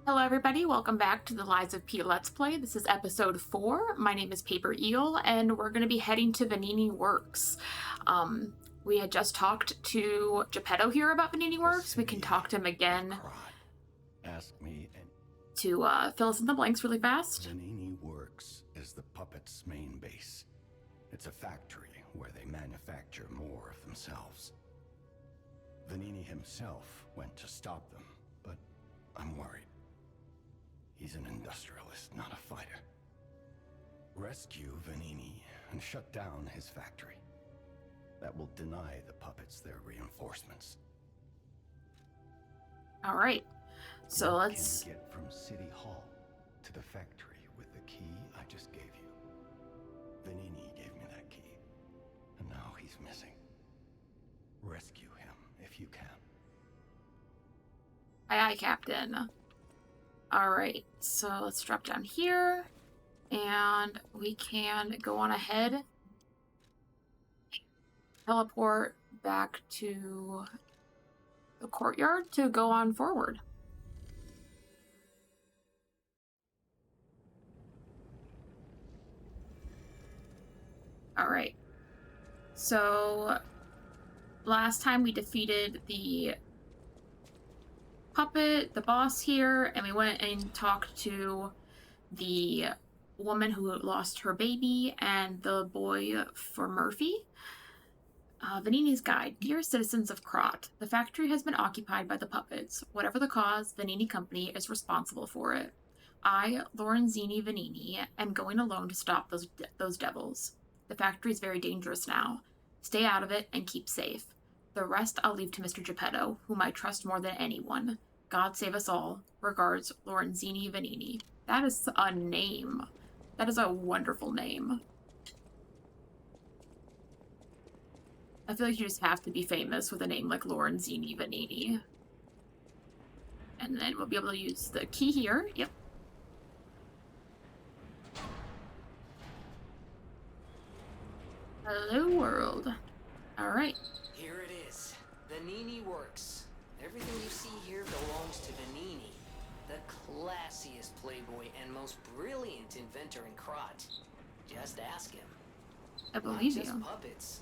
Hello everybody, welcome back to the Lies of P Let's Play. This is episode 4. My name is Paper Eel, and we're going to be heading to Venigni Works. We had just talked to Geppetto here about Venigni Works. We can talk to him again Ask me and to fill us in the blanks really fast. Venigni Works is the puppet's main base. It's a factory where they manufacture more of themselves. Venigni himself went to stop them, but I'm worried. He's an industrialist, not a fighter. Rescue Venigni and shut down his factory. That will deny the puppets their reinforcements. Alright, so let's... Can get from City Hall to the factory with the key I just gave you. Venigni gave me that key, and now he's missing. Rescue him if you can. Aye, aye, Captain. Alright, so let's drop down here, and we can go on ahead, teleport back to the courtyard to go on forward. Alright, so last time we defeated the puppet, the boss here, and we went and talked to the woman who lost her baby and the boy for Murphy. Venigni's guide. Dear citizens of Krot, the factory has been occupied by the puppets. Whatever the cause, Venigni Company is responsible for it. I, Lorenzini Venigni, am going alone to stop those devils. The factory is very dangerous now. Stay out of it and keep safe. The rest I'll leave to Mr. Geppetto, whom I trust more than anyone. God save us all. Regards, Lorenzini Venigni. That is a name. That is a wonderful name. I feel like you just have to be famous with a name like Lorenzini Venigni. And then we'll be able to use the key here. Yep. Hello, world. Alright. Here it is. Venigni Works. Everything you see here belongs to Venigni, the classiest playboy and most brilliant inventor in Krot. Just ask him. I believe Not just you. puppets.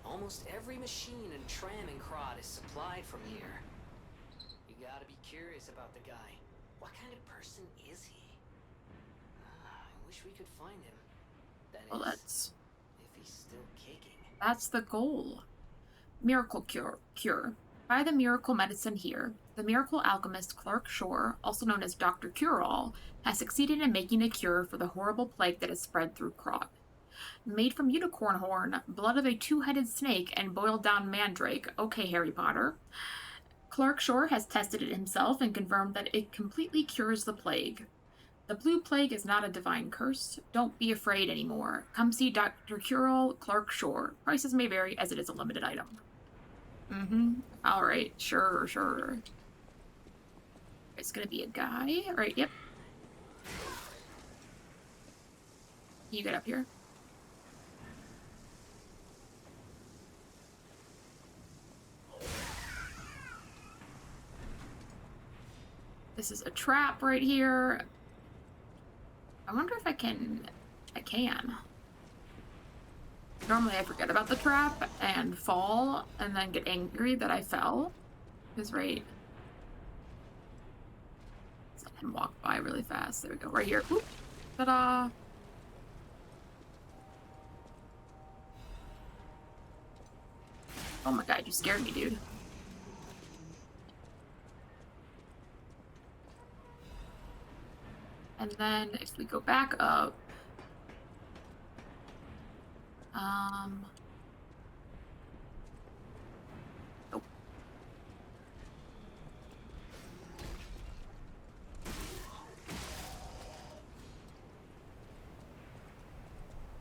Almost every machine and tram in Krot is supplied from here. You gotta be curious about the guy. What kind of person is he? I wish we could find him. That Well, is, if he's still kicking. that's the goal. Miracle cure. By the miracle medicine here, the miracle alchemist Clark Shore, also known as Dr. Cure-All, has succeeded in making a cure for the horrible plague that has spread through Krot. Made from unicorn horn, blood of a two-headed snake, and boiled down mandrake, okay, Harry Potter, Clark Shore has tested it himself and confirmed that it completely cures the plague. The blue plague is not a divine curse. Don't be afraid anymore. Come see Dr. Cure-All, Clark Shore. Prices may vary as it is a limited item. Alright, sure. It's gonna be a guy. Alright, yep. You get up here. This is a trap right here. I wonder if I can... I can. Normally I forget about the trap and fall and then get angry that I fell. Because right... Let's let him walk by really fast. There we go. Right here. Oop. Ta-da! Oh my god, you scared me, dude. And then if we go back up, nope.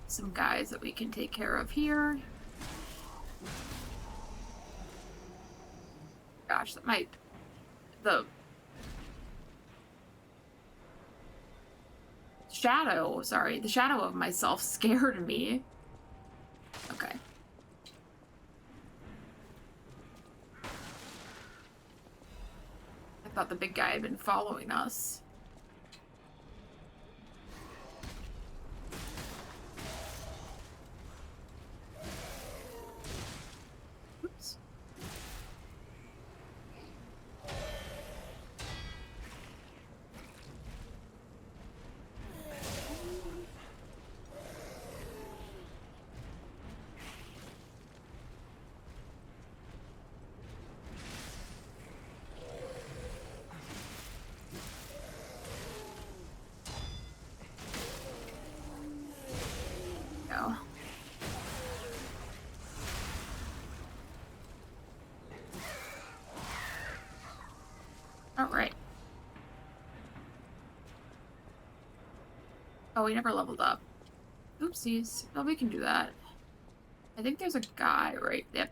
Some guys that we can take care of here. Gosh, that might, the shadow of myself scared me. Okay. I thought the big guy had been following us. Oh, we never leveled up. Oopsies. Oh, we can do that. I think there's a guy right there.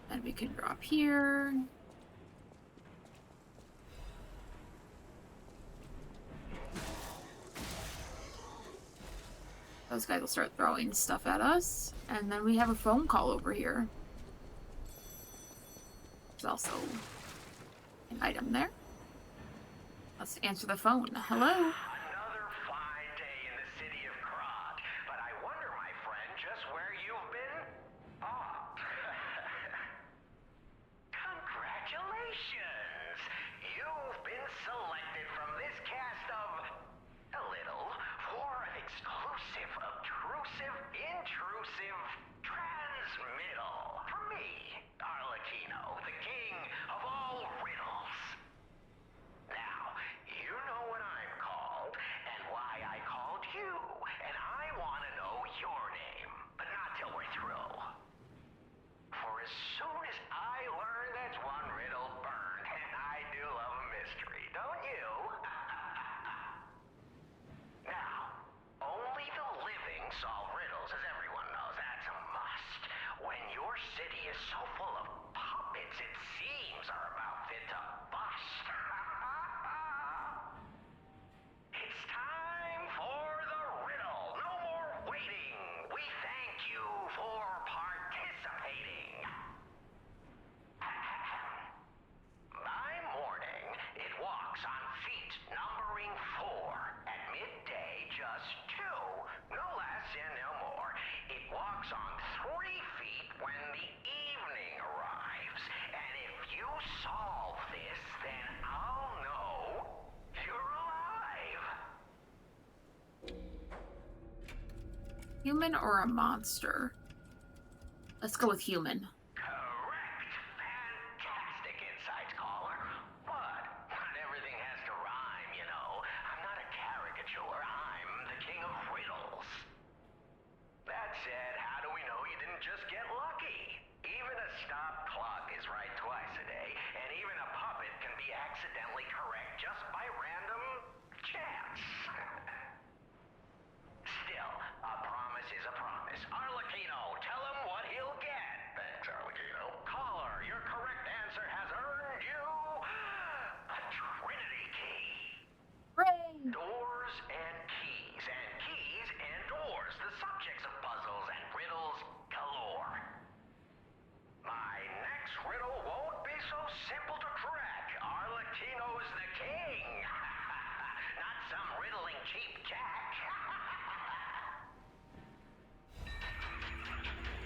And we can drop here. Those guys will start throwing stuff at us. And then we have a phone call over here. There's also an item there. Let's answer the phone. Hello? Another fine day in the city of Krod, but I wonder, my friend, just where you've been? Ah. Congratulations! You've been selected from this cast of a little for an exclusive, obtrusive, intrusive transmittal from me, Arlecchino, the king of all riddles. Now, you know what I'm called, and why I called you, and I want to know your name, but not till we're through. For as soon as I learn that's one riddle burned, and I do love a mystery, don't you? Now, only the living solve riddles, as everyone knows. That's a must. When your city is so full of puppets, it seems are about fit to bust. It's time for the riddle. No more waiting. We thank you for participating. By morning, it walks on feet numbering 4. At midday, just 2. No less and no more. It walks on 3 feet when the evening arrives. And if you solve this, then I'll know you're alive. Human or a monster? Let's go with human. Correct. Fantastic insights, caller. But not everything has to rhyme, you know. I'm not a caricature. I'm the king of riddles. That said, how do we know you didn't just get lucky? Even a stopped clock is right twice a day, and even a puppet can be accidentally correct just by random chance. Still, a promise is a promise. Arlecchino, tell him what he'll get. Thanks, Arlecchino. Caller, your correct answer has earned you a Trinity key. Hooray! Doors and keys and doors, the subjects of puzzles and riddles galore. My next riddle won't be so simple to crack. Arlecchino's the king. Not some riddling cheap jack.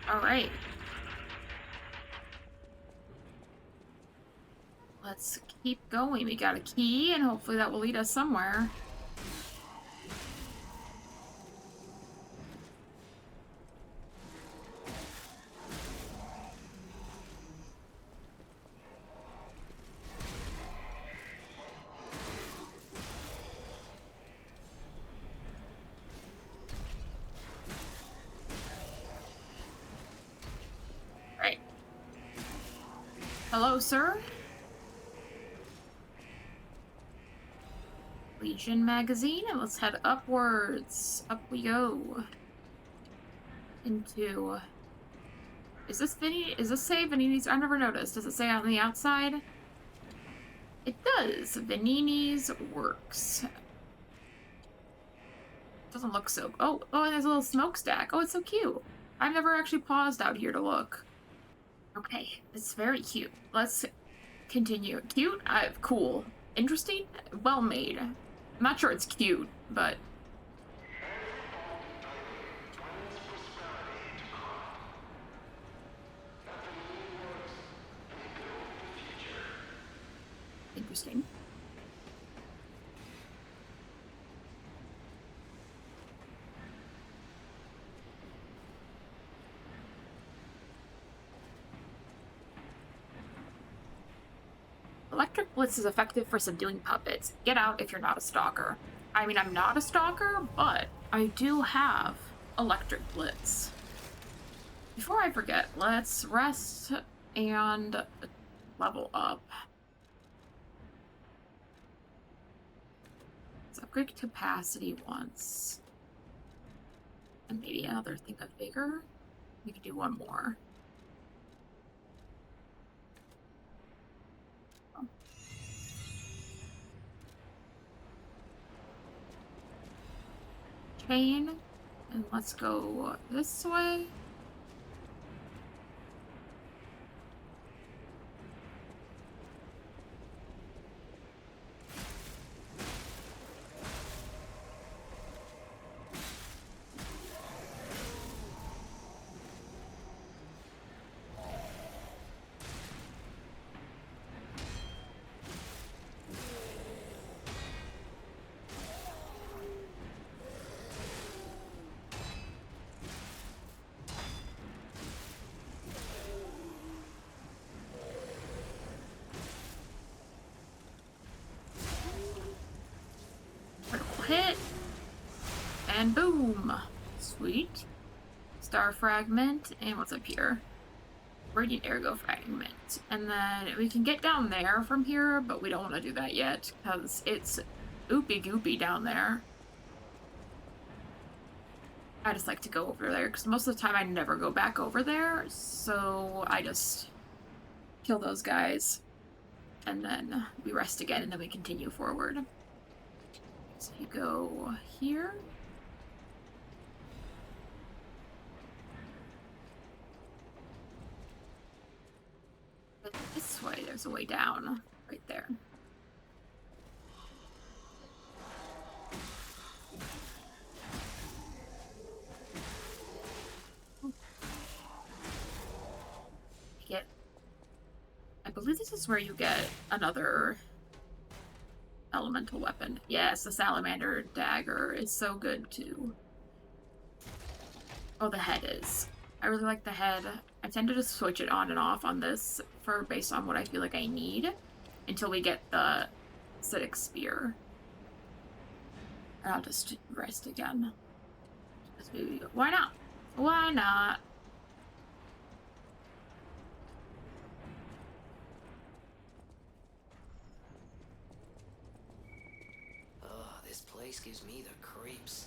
Alright. Let's keep going. We got a key, and hopefully that will lead us somewhere. Right. Hello, sir? Legion magazine, and let's head upwards. Up we go. Into... Is this say Venigni's? I never noticed. Does it say on the outside? It does. Venigni's Works. Doesn't look so... Oh, and there's a little smokestack. Oh, it's so cute. I've never actually paused out here to look. Okay, it's very cute. Let's continue. Cute? Cool. Interesting? Well made. I'm not sure it's cute, but... Interesting. Electric Blitz is effective for subduing puppets. Get out if you're not a stalker. I mean, I'm not a stalker, but I do have Electric Blitz. Before I forget, let's rest and level up. Upgrade capacity once. And maybe another thing that's bigger. We could do one more. Oh. Chain. And let's go this way. Critical hit. And boom. Sweet. Star fragment. And what's up here? Radiant ergo fragment. And then we can get down there from here, but we don't want to do that yet because it's oopy goopy down there. I just like to go over there because most of the time I never go back over there, so I just kill those guys and then we rest again and then we continue forward. So you go here. But this way, there's a way down right there. I believe this is where you get another elemental weapon. Yes, the salamander dagger is so good too. Oh, the head is. I really like the head. I tend to just switch it on and off on this for based on what I feel like I need until we get the acidic spear. And I'll just rest again. Why not? Why not? This place gives me the creeps.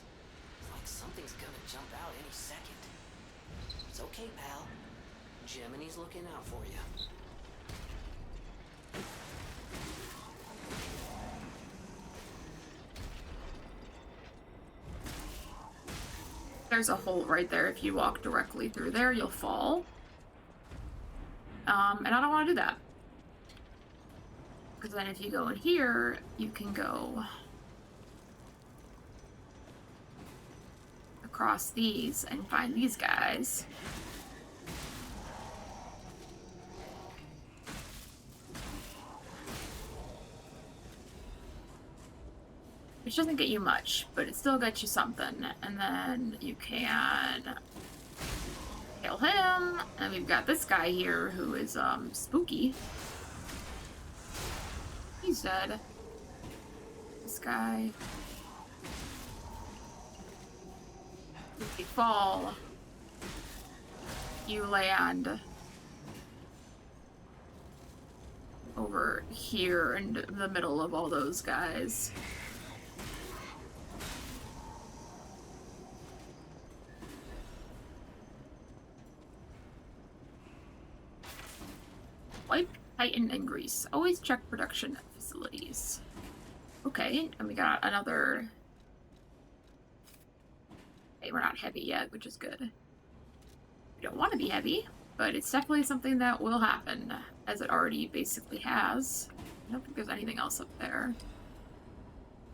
It's like something's gonna jump out any second. It's okay, pal. Gemini's looking out for you. There's a hole right there. If you walk directly through there, you'll fall. And I don't want to do that. Because then if you go in here, you can go across these and find these guys. Which doesn't get you much, but it still gets you something. And then you can kill him. And we've got this guy here who is spooky. He's dead. This guy. If you fall, you land over here in the middle of all those guys. Wipe, tighten, and grease. Always check production facilities. Okay, and we got another. Hey, we're not heavy yet, which is good. We don't want to be heavy, but it's definitely something that will happen, as it already basically has. I don't think there's anything else up there.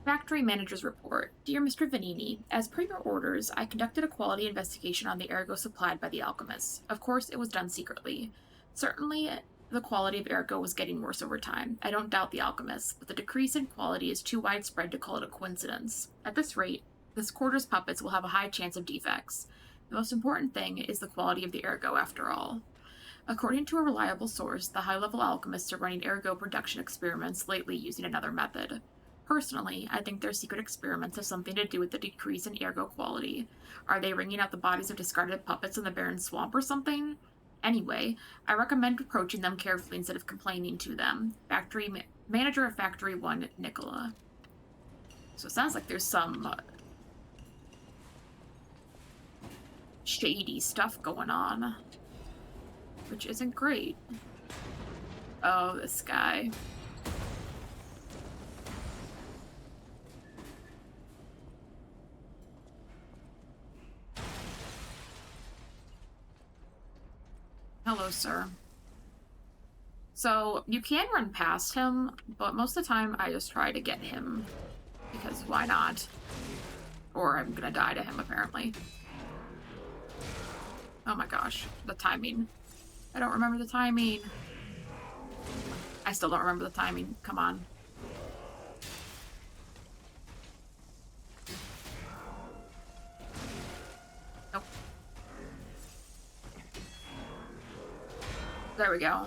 Factory Manager's Report. Dear Mr. Venigni, as per your orders, I conducted a quality investigation on the ergo supplied by the alchemists. Of course, it was done secretly. Certainly, the quality of ergo was getting worse over time. I don't doubt the alchemists, but the decrease in quality is too widespread to call it a coincidence. At this rate, this quarter's puppets will have a high chance of defects. The most important thing is the quality of the ergo, after all. According to a reliable source, the high-level alchemists are running ergo production experiments lately using another method. Personally, I think their secret experiments have something to do with the decrease in ergo quality. Are they wringing out the bodies of discarded puppets in the barren swamp or something? Anyway, I recommend approaching them carefully instead of complaining to them. Manager of Factory 1, Nicola. So it sounds like there's some shady stuff going on, which isn't great. Oh, this guy. Hello, sir. So, you can run past him, but most of the time I just try to get him. Because why not? Or I'm gonna die to him, apparently. Oh my gosh, the timing. I don't remember the timing. I still don't remember the timing. Come on. Nope. There we go.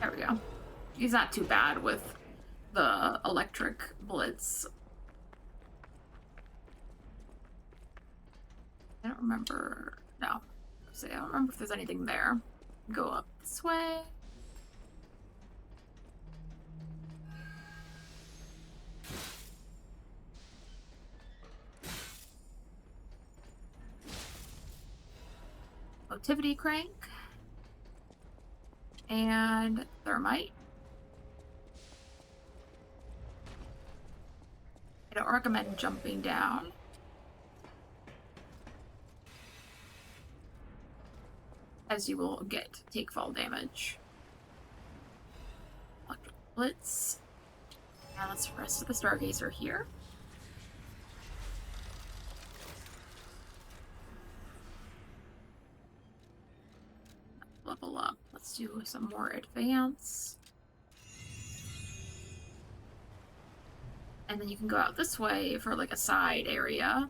There we go. He's not too bad with the electric blitz. I don't remember. No. I don't remember if there's anything there. Go up this way. Motivity crank. And thermite. I don't recommend jumping down, as you will take fall damage. Electric blitz. Now let's rest of the Stargazer here. Level up. Let's do some more advance. And then you can go out this way for like a side area.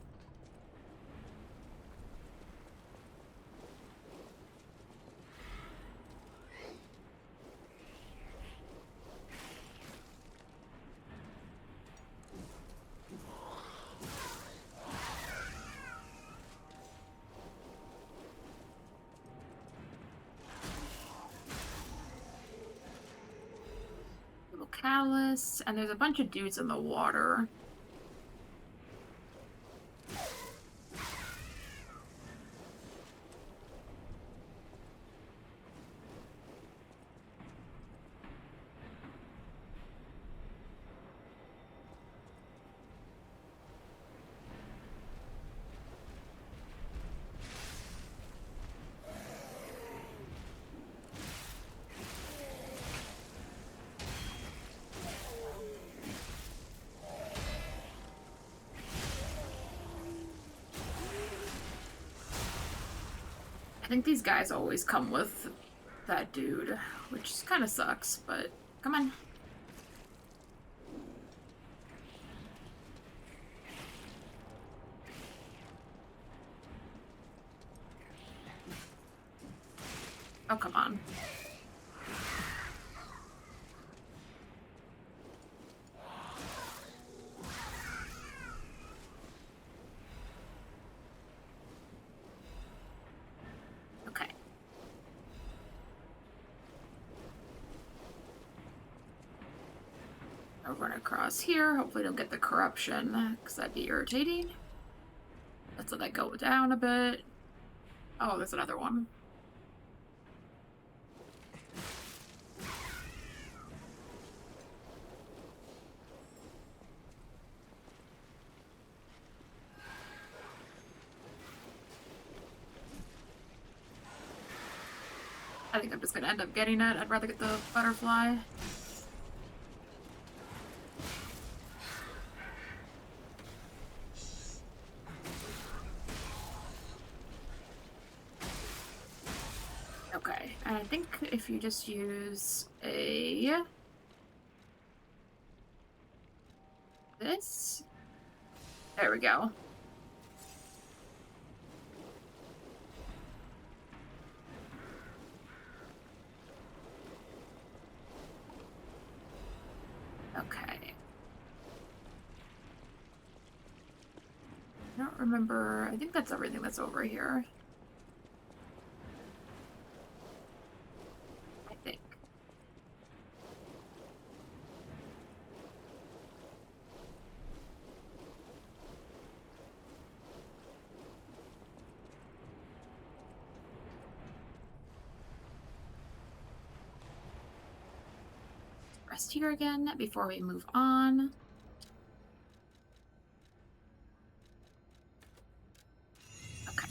Little callus, and there's a bunch of dudes in the water. I think these guys always come with that dude, which kind of sucks, but come on. Oh, come on. Okay. I'll run across here. Hopefully don't get the corruption, because that'd be irritating. Let's let that go down a bit. Oh, there's another one. I think I'm just gonna end up getting it. I'd rather get the butterfly. Okay, and I think if you just use this, there we go. remember. I think that's everything that's over here. I think. Rest here again before we move on. Okay.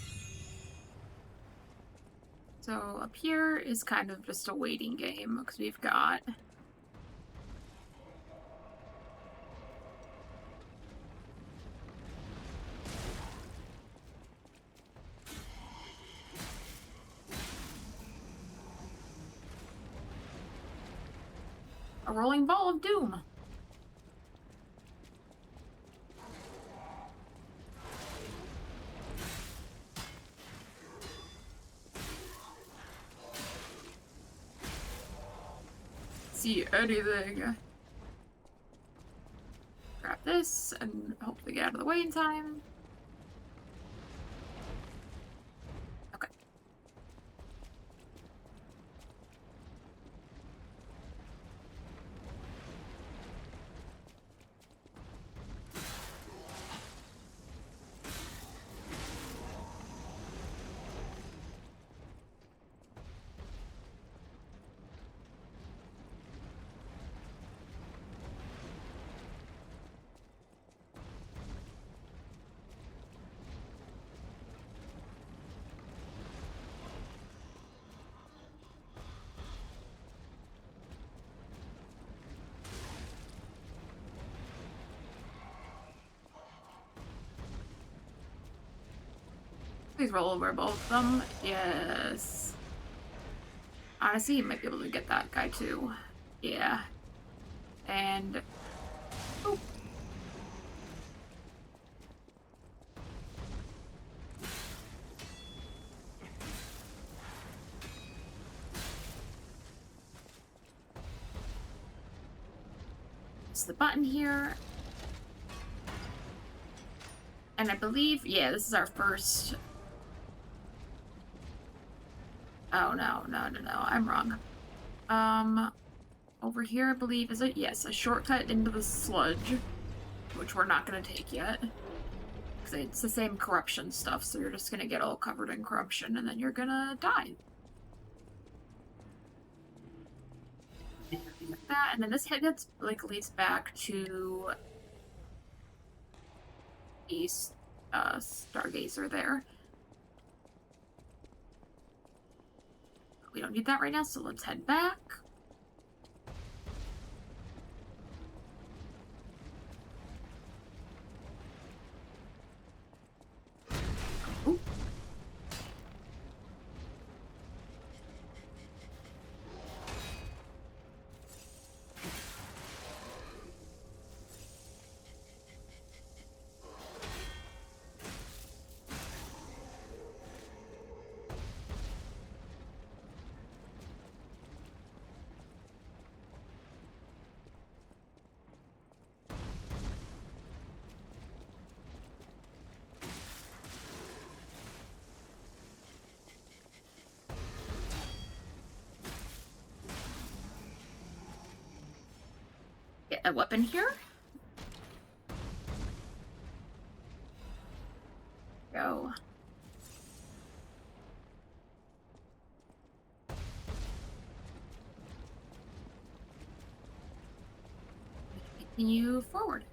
So up here is kind of just a waiting game because we've got a rolling ball of doom. See anything. Grab this and hopefully get out of the way in time. Okay. Please roll over both of them. Yes. Honestly, you might be able to get that guy too. Yeah. And... Oh. It's the button here. And I believe, yeah, this is our first... Oh, no, I'm wrong. Over here, I believe, is it? Yes, a shortcut into the sludge, which we're not gonna take yet. Because it's the same corruption stuff, so you're just gonna get all covered in corruption, and then you're gonna die. Like that, and then this head gets, like, leads back to the Stargazer there. We don't need that right now, so let's head back. Ooh. Get a weapon here. Go. Continue forward.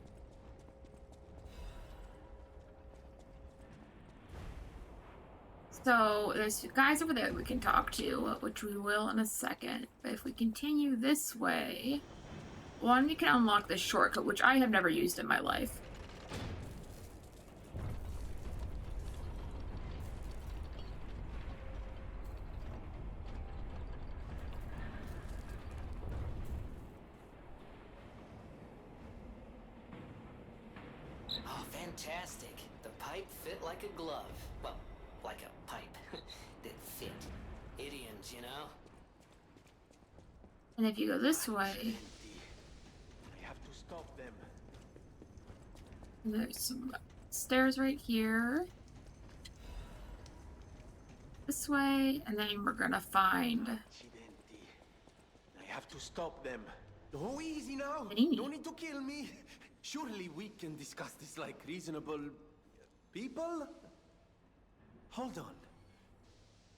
So there's guys over there we can talk to, which we will in a second. But if we continue this way, one, we can unlock this shortcut, which I have never used in my life. Oh, fantastic. The pipe fit like a glove. Well, like a pipe that fit. Idioms, you know? And if you go this way, I have to stop them. there's some Stairs right here. This way, and then we're gonna find Accidenti. I have to stop them. Oh, easy now. Venigni. No need to kill me. Surely we can discuss this like reasonable people? Hold on.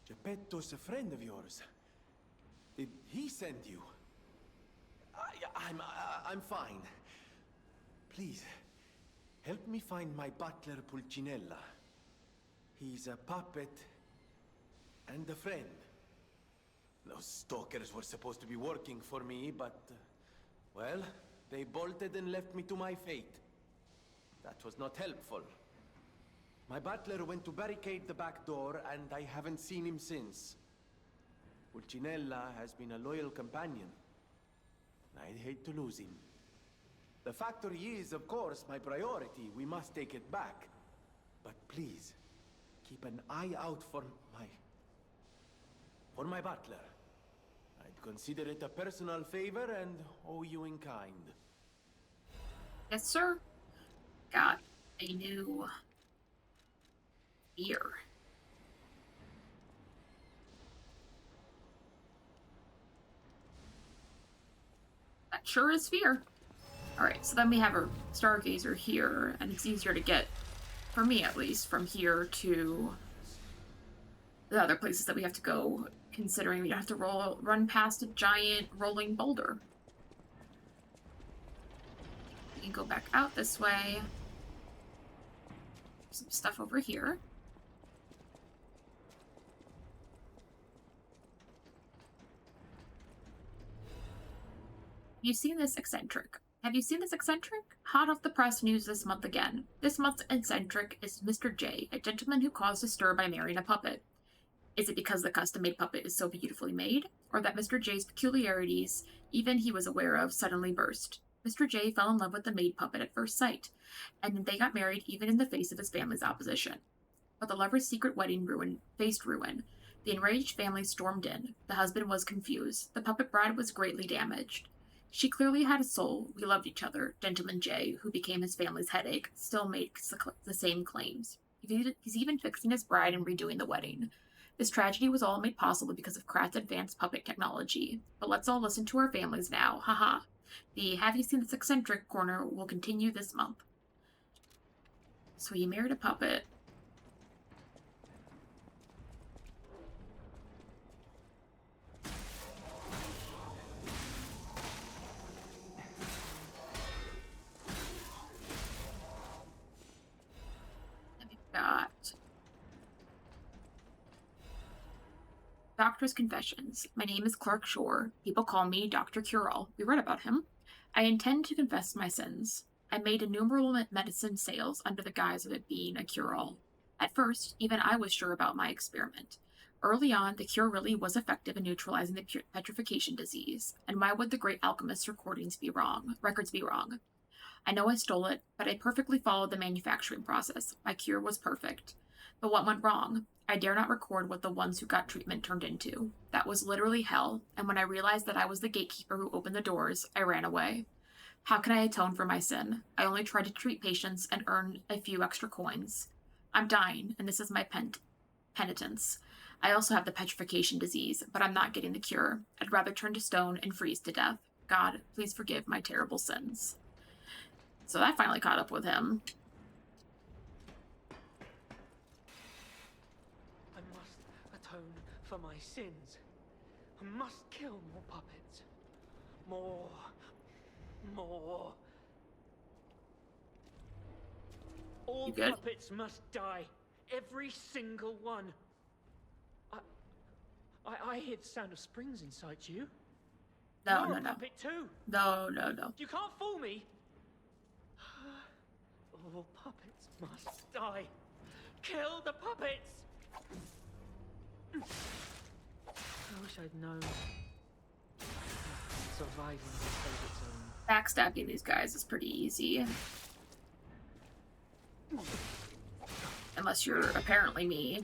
Geppetto's a friend of yours. Did he send you? I'm fine. Please, help me find my butler Pulcinella. He's a puppet and a friend. Those stalkers were supposed to be working for me, but... well, they bolted and left me to my fate. That was not helpful. My butler went to barricade the back door, and I haven't seen him since. Pulcinella has been a loyal companion. I'd hate to lose him. The factory is, of course, my priority. We must take it back. But please, keep an eye out for my butler. I'd consider it a personal favor and owe you in kind. yes, sir. Got a new ear. That sure is fear. Alright, so then we have a stargazer here, and it's easier to get, for me at least, from here to the other places that we have to go, considering we don't have to run past a giant rolling boulder. We can go back out this way. Some stuff over here. Have you seen this eccentric? Have you seen this eccentric? Hot off the press news this month again. This month's eccentric is Mr. J, a gentleman who caused a stir by marrying a puppet. Is it because the custom-made puppet is so beautifully made, or that Mr. J's peculiarities, even he was aware of, suddenly burst? Mr. J fell in love with the maid puppet at first sight, and they got married even in the face of his family's opposition. But the lovers' secret wedding faced ruin. The enraged family stormed in. The husband was confused. The puppet bride was greatly damaged. She clearly had a soul. We loved each other. Gentleman J, who became his family's headache, still makes the same claims. He's even fixing his bride and redoing the wedding. This tragedy was all made possible because of Krat's advanced puppet technology. But let's all listen to our families now. Haha. The Have You Seen This Eccentric corner will continue this month. So he married a puppet. And we've got Doctor's Confessions. My name is Clark Shore. People call me Dr. Cure-All. We read about him. I intend to confess my sins. I made innumerable medicine sales under the guise of it being a cure-all. At first, even I was sure about my experiment. Early on, the cure really was effective in neutralizing the petrification disease, and why would the great alchemist's records be wrong? I know I stole it, but I perfectly followed the manufacturing process. My cure was perfect. But what went wrong? I dare not record what the ones who got treatment turned into. That was literally hell, and when I realized that I was the gatekeeper who opened the doors, I ran away. How can I atone for my sin? I only tried to treat patients and earn a few extra coins. I'm dying, and this is my penitence. I also have the petrification disease, but I'm not getting the cure. I'd rather turn to stone and freeze to death. God, please forgive my terrible sins. So that finally caught up with him. I must atone for my sins. I must kill more puppets. More. All You good? puppets must die. Every single one. I hear the sound of springs inside you. No, You're no, a no. puppet too. No. You can't fool me. All puppets must die. Kill the puppets. I wish I'd known. Surviving will save its own. Backstabbing these guys is pretty easy. Unless you're apparently me.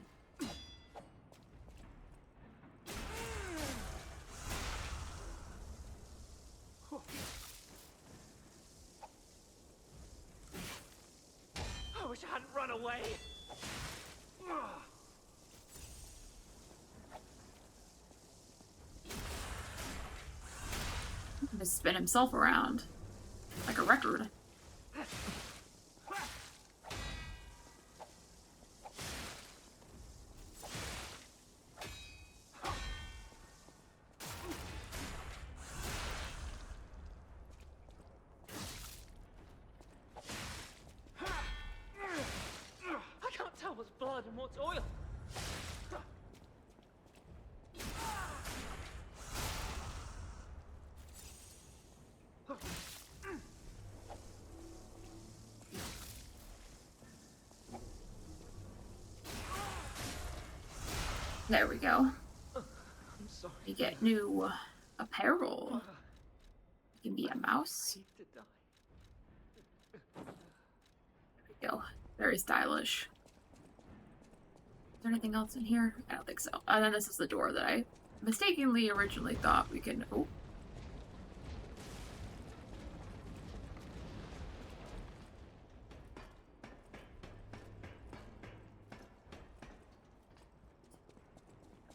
I wish I hadn't To spin himself around like a record. I can't tell what's blood and what's oil. There we go. I'm sorry. We get new apparel. You can be a mouse. Need to die. There we go. Very stylish. Is there anything else in here? I don't think so. And then this is the door that I mistakenly originally thought we can... Oh.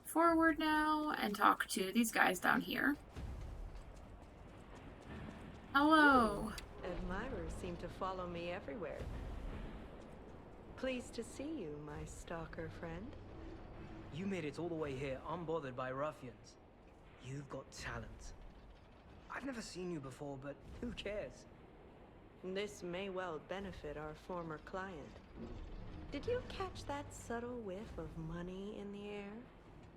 Forward now and talk to these guys down here. Hello. Admirers seem to follow me everywhere. Pleased to see you, my stalker friend. You made it all the way here unbothered by ruffians. You've got talent. I've never seen you before, but who cares? This may well benefit our former client. Did you catch that subtle whiff of money in the air?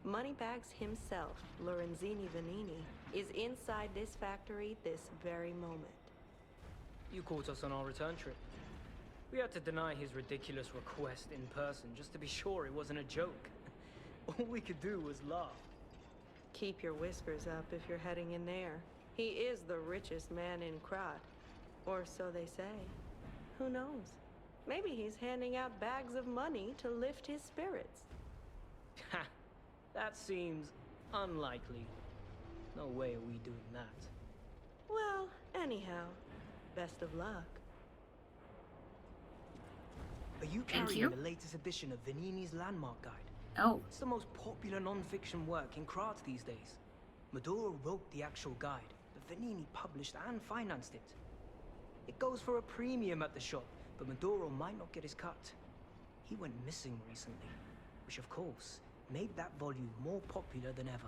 Moneybags himself, Lorenzini Venigni, is inside this factory this very moment. You caught us on our return trip. We had to deny his ridiculous request in person just to be sure it wasn't a joke. All we could do was laugh. Keep your whiskers up if you're heading in there. He is the richest man in Krat. Or so they say. Who knows? Maybe he's handing out bags of money to lift his spirits. Ha! That seems unlikely. No way are we doing that. Well, anyhow, best of luck. Are you Thank carrying you. the latest edition of Venigni's Landmark Guide? Oh. It's the most popular non-fiction work in Krat these days. Maduro wrote the actual guide, but Venigni published and financed it. It goes for a premium at the shop, but Maduro might not get his cut. He went missing recently, which of course made that volume more popular than ever.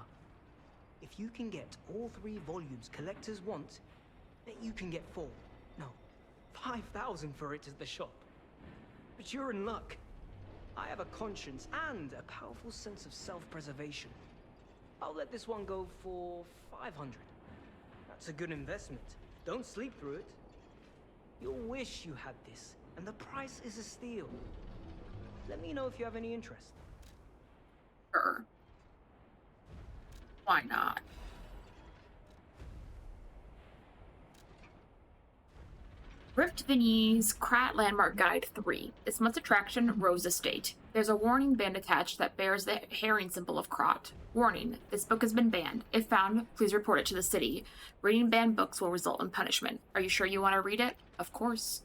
If you can get all 3 volumes collectors want, then you can get 4. No, 5,000 for it at the shop. But you're in luck. I have a conscience and a powerful sense of self-preservation. I'll let this one go for 500. That's a good investment. Don't sleep through it. You'll wish you had this, and the price is a steal. Let me know if you have any interest. Sure. Why not? Rift Venigni's Krat Landmark Guide 3. This month's attraction, Rose Estate. There's a warning band attached that bears the herring symbol of Krat. Warning, this book has been banned. If found, please report it to the city. Reading banned books will result in punishment. Are you sure you want to read it? Of course.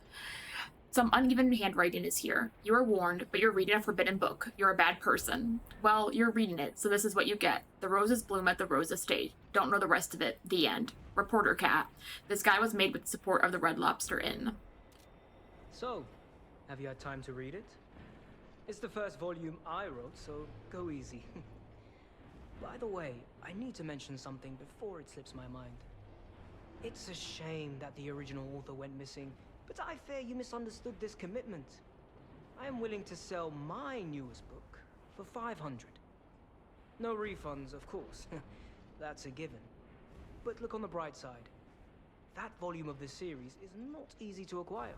Some uneven handwriting is here. You are warned, but you're reading a forbidden book. You're a bad person. Well, you're reading it, so this is what you get. The roses bloom at the Rose Estate. Don't know the rest of it. The end. Reporter Cat. This guide was made with the support of the Red Lobster Inn. So, have you had time to read it? It's the first volume I wrote, so go easy. By the way, I need to mention something before it slips my mind. It's a shame that the original author went missing, but I fear you misunderstood this commitment. I am willing to sell my newest book for 500. No refunds, of course. That's a given. But look on the bright side. That volume of the series is not easy to acquire.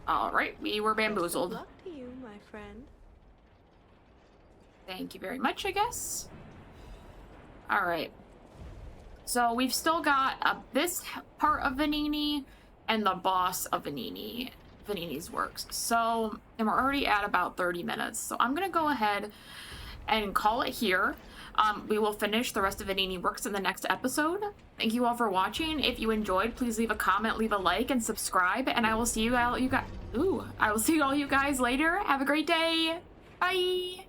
Alright, we were Best of bamboozled. luck to you, my friend. Thank you very much, I guess. Alright. So we've still got this part of Venigni and the boss of Venigni's Works. So, and we're already at about 30 minutes. So I'm going to go ahead and call it here. We will finish the rest of Venigni Works in the next episode. Thank you all for watching. If you enjoyed, please leave a comment, leave a like, and subscribe. And I will see you all you guys later. Have a great day. Bye.